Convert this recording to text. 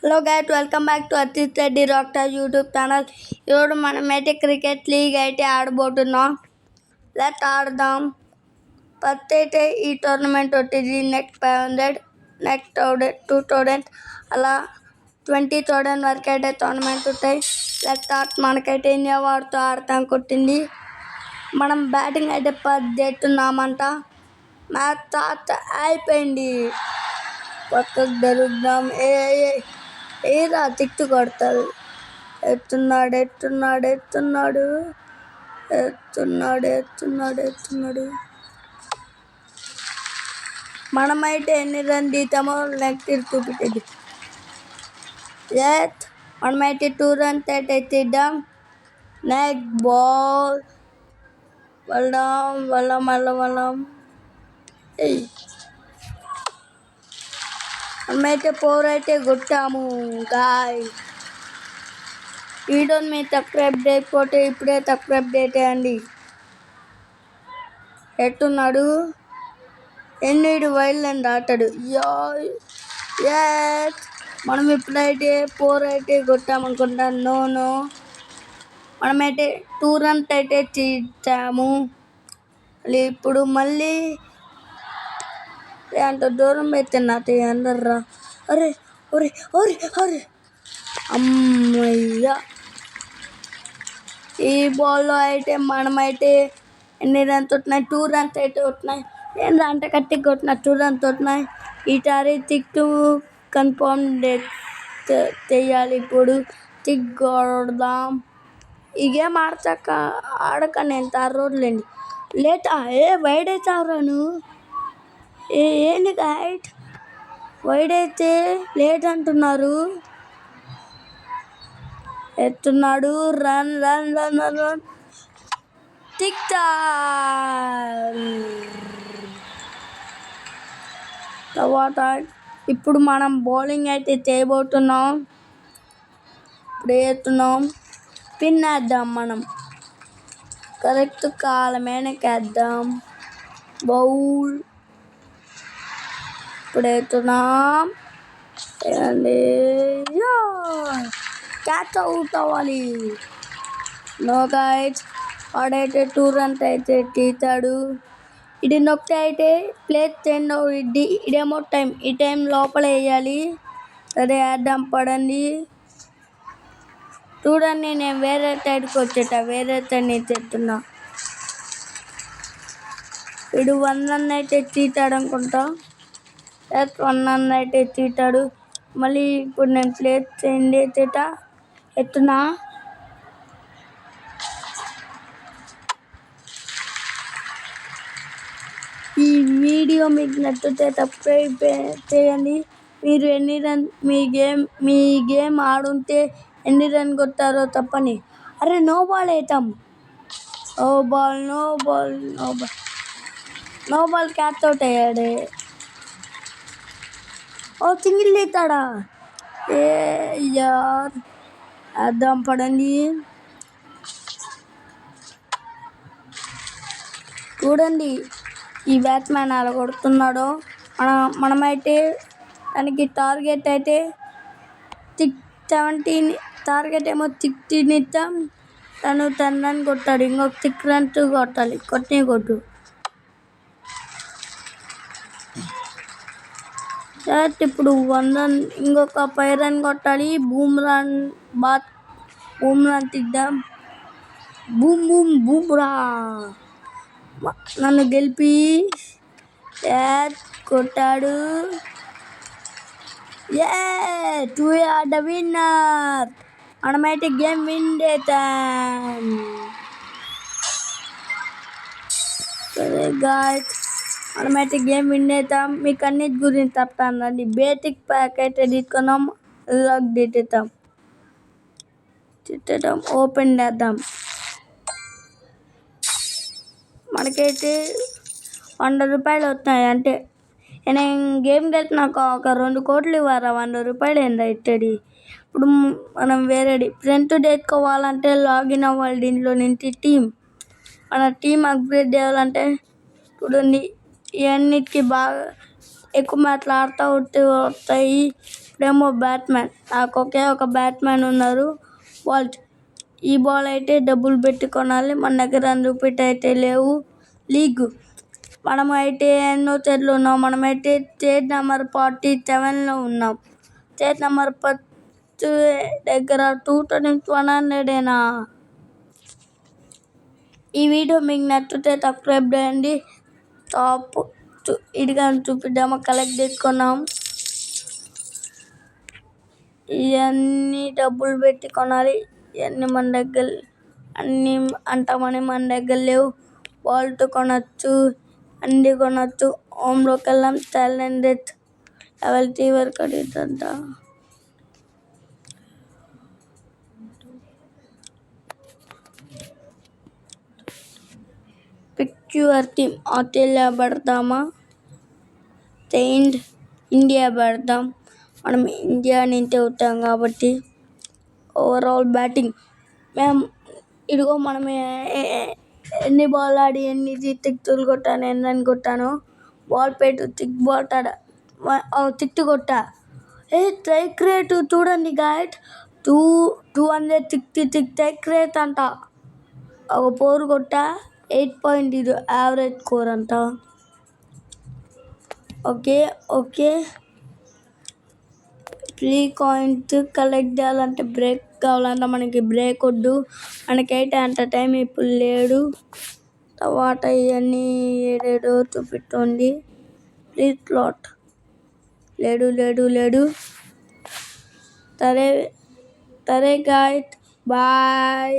Hello guys, welcome back to Atith Reddy doctor YouTube channel. ఈరోజు మనమైతే cricket league అయితే ఆడబోతున్నాం. Let ఆడదాం. ఫస్ట్ అయితే ఈ టోర్నమెంట్ వచ్చేది నెక్స్ట్ 500, నెక్స్ట్ 2000 అలా 20,000 వరకు అయితే టోర్నమెంట్ ఉంటాయి. Let start. మనకైతే ఇండియా వాడితో ఆడతాం కొట్టింది. మనం బ్యాటింగ్ అయితే 10 చేస్తున్నామంట. మ్యాచ్ స్టార్ట్ అయిపోయింది. పక్కకు జరుగుదాం. ఏరా తిట్టు కొడతారు. ఎత్తున్నాడు. మనమైతే ఎన్ని రన్ తీతామో నెక్స్ట్ చూపించేది. మనమైతే 2 runs అయితే తీద్దాం. నెక్స్ట్ బాల్ వెళ్దాం. మనమైతే 4 అయితే కొట్టాము. గాయ్, వీడియోని మీరు సబ్స్క్రైబ్ చేయకపోతే ఇప్పుడే సబ్స్క్రైబ్ చేయండి. ఎట్టున్నాడు? ఎన్నిడు వైల్డ్ ఆటాడు. మనం ఇప్పుడైతే 4 అయితే కొట్టామనుకుంటా. నో మనమైతే 2 runs అయితే తీసాము. ఇప్పుడు మళ్ళీ అంత దూరం అయితే నాటి అందర్రా. అరే అమ్మయ్యా. ఈ బాల్లో అయితే మనమైతే ఎన్ని రన్స్ వస్తున్నాయి? 2 runs అయితే వస్తున్నాయి. నేను అంటే కట్టి కొట్టిన 2 runs వస్తున్నాయి. ఈసారి తిక్కు కన్ఫర్మ్ చేయాలి. ఇప్పుడు తిక్ కొడదాం. ఈ గేమ్ ఆడక నేను 6 రోజులండి. లేటా వైడ్ అవుతావురా నువ్వు. ఏంటి గైడ్, వైడ్ అయితే లేట్ అంటున్నారు. ఎత్తున్నాడు. రన్ తిక్తా. తర్వాత ఇప్పుడు మనం బౌలింగ్ అయితే చేయబోతున్నాం. ఇప్పుడు వేస్తున్నాం. పిన్ వేద్దాం. మనం కరెక్ట్ కాలమేనకేద్దాం. బౌల్ ఇప్పుడు వేస్తున్నాం. క్యాచ్ అవుట్ అవ్వాలి. నో గైస్, వాడైతే 2 runs అయితే తీస్తాడు. ఇది నొక్కి అయితే ప్లేస్ చేంజ్ అవుద్ది. ఇదేమో టైం, ఈ టైం లోపల వేయాలి. సరే వేద్దాం పడండి. చూడండి, నేను వేరే సైడ్కి వచ్చేట, వేరే సైడ్ తెస్తున్నా. వీడు 1 run అయితే తీస్తాడు అనుకుంటా. 1 run అయితే తీస్తాడు. మళ్ళీ ఇప్పుడు నేను ప్లేస్ చేంజ్ చేసేట ఎత్తున్నా. ఈ వీడియో మీకు నచ్చితే సబ్స్క్రైబ్ చేయండి. మీరు ఎన్ని రన్ మీ గేమ్ ఆడుంటే ఎన్ని రన్ కొట్టారో చెప్పండి. అరే నో బాల్ వేద్దాం. నో బాల్ క్యాచ్ అవుట్ అయ్యాడే. సింగిల్ తీస్తాడా? వేద్దాం పడండి. చూడండి ఈ బ్యాట్స్మెన్ అలా కొడుతున్నాడు. మనమైతే దానికి టార్గెట్ అయితే 17, టార్గెట్ ఏమో 16 ఇద్దాం. తను 10 runs కొట్టాడు. ఇంకొక 6 runs కొట్టాలి. కొట్టు. ఇప్పుడు 1 run, ఇంకొక 5 runs కొట్టాలి. బూమ్రా తీద్దాం. బూమ్రా నన్ను గెలిపి కొట్టాడు. 2 are the winner. మనమైతే గేమ్ విన్ చేద్దాం. సరే గాయ్స్, మనమైతే గేమ్ విన్ చేద్దాం. మీకు అన్నిటి గురించి చెప్తానండి. బేసిక్ ప్యాక్ అయితే తీసుకున్నాం. లాక్ తీసేద్దాం. ఓపెన్ చేద్దాం. మనకైతే 100 రూపాయలు వస్తాయి. అంటే నేను గేమ్ గెలిపినాక ఒక 2 కోట్లు ఇవ్వరా? 100 రూపాయలు ఏందా ఇట్టడి. ఇప్పుడు మనం వేరేది ఫ్రెండ్ తెచ్చుకోవాలంటే లాగిన్ అవ్వాలి. దీంట్లో నుంచి మన టీం అప్గ్రేడ్ చేయాలంటే చూడండి, ఇవన్నిటికీ బాగా ఎక్కువ మ్యాచ్లు ఆడుతూ వస్తాయి. ఇప్పుడేమో బ్యాట్‌మ్యాన్. నాకు ఒకే ఒక బ్యాట్‌మ్యాన్ ఉన్నారు. వాల్ట్. ఈ బాల్ అయితే డబ్బులు పెట్టి కొనాలి. మన దగ్గర రూ. అయితే లేవు. లీగ్. మనము అయితే ఎన్నో స్టేజ్‌లో ఉన్నాం. మనమైతే స్టేజ్ నెంబర్ 47లో ఉన్నాం. స్టేజ్ నెంబర్ 10 దగ్గర 2100 ఈ వీడియో మీకు నచ్చితే సబ్స్క్రైబ్ చేయండి. టాప్ ఇది కానీ చూపిద్దామా? కలెక్ట్ చేసుకున్నాం. ఇవన్నీ డబ్బులు పెట్టి కొనాలి. ఇవన్నీ మన దగ్గర అన్నీ అంటామని మన దగ్గర లేవు. వాల్ట్ కొనొచ్చు, అన్నీ కొనొచ్చు. హోమ్లోకి వెళ్ళాం. టాలెంటెడ్ లెవెల్ 3 వరకు అడుగుతుంట. Pick your team. ఆస్ట్రేలియా పెడతామా? ఇండియా పెడతాం. మనం ఇండియా నుంచి అవుతాం కాబట్టి. ఓవరాల్ బ్యాటింగ్ మేము ఇదిగో మనం ఎన్ని బాల్ ఆడి ఎన్ని సిక్స్లు కొట్టాను, ఎన్ని రన్ కొట్టాను. బాల్ పెట్టు 6 బాల్ ఆడ 6 కొట్టా. స్ట్రైక్ రేటు చూడండి గాయస్, 266 స్ట్రైక్ రేట్ అంట. ఒక 4 కొట్టా. 8.0 యావరేజ్ స్కోర్ అంట. ఓకే 3 కాయిన్స్ కలెక్ట్ చేయాలంటే బ్రేక్ కావాలంట. మనకి బ్రేక్ వద్దు. మనకైతే అంత టైం ఇప్పుడు లేడు. తర్వాత ఇవన్నీ ఏడేడో చూపిస్తుంది. ప్లీజ్ స్లాట్ లేడు. సరే గాయస్, బాయ్.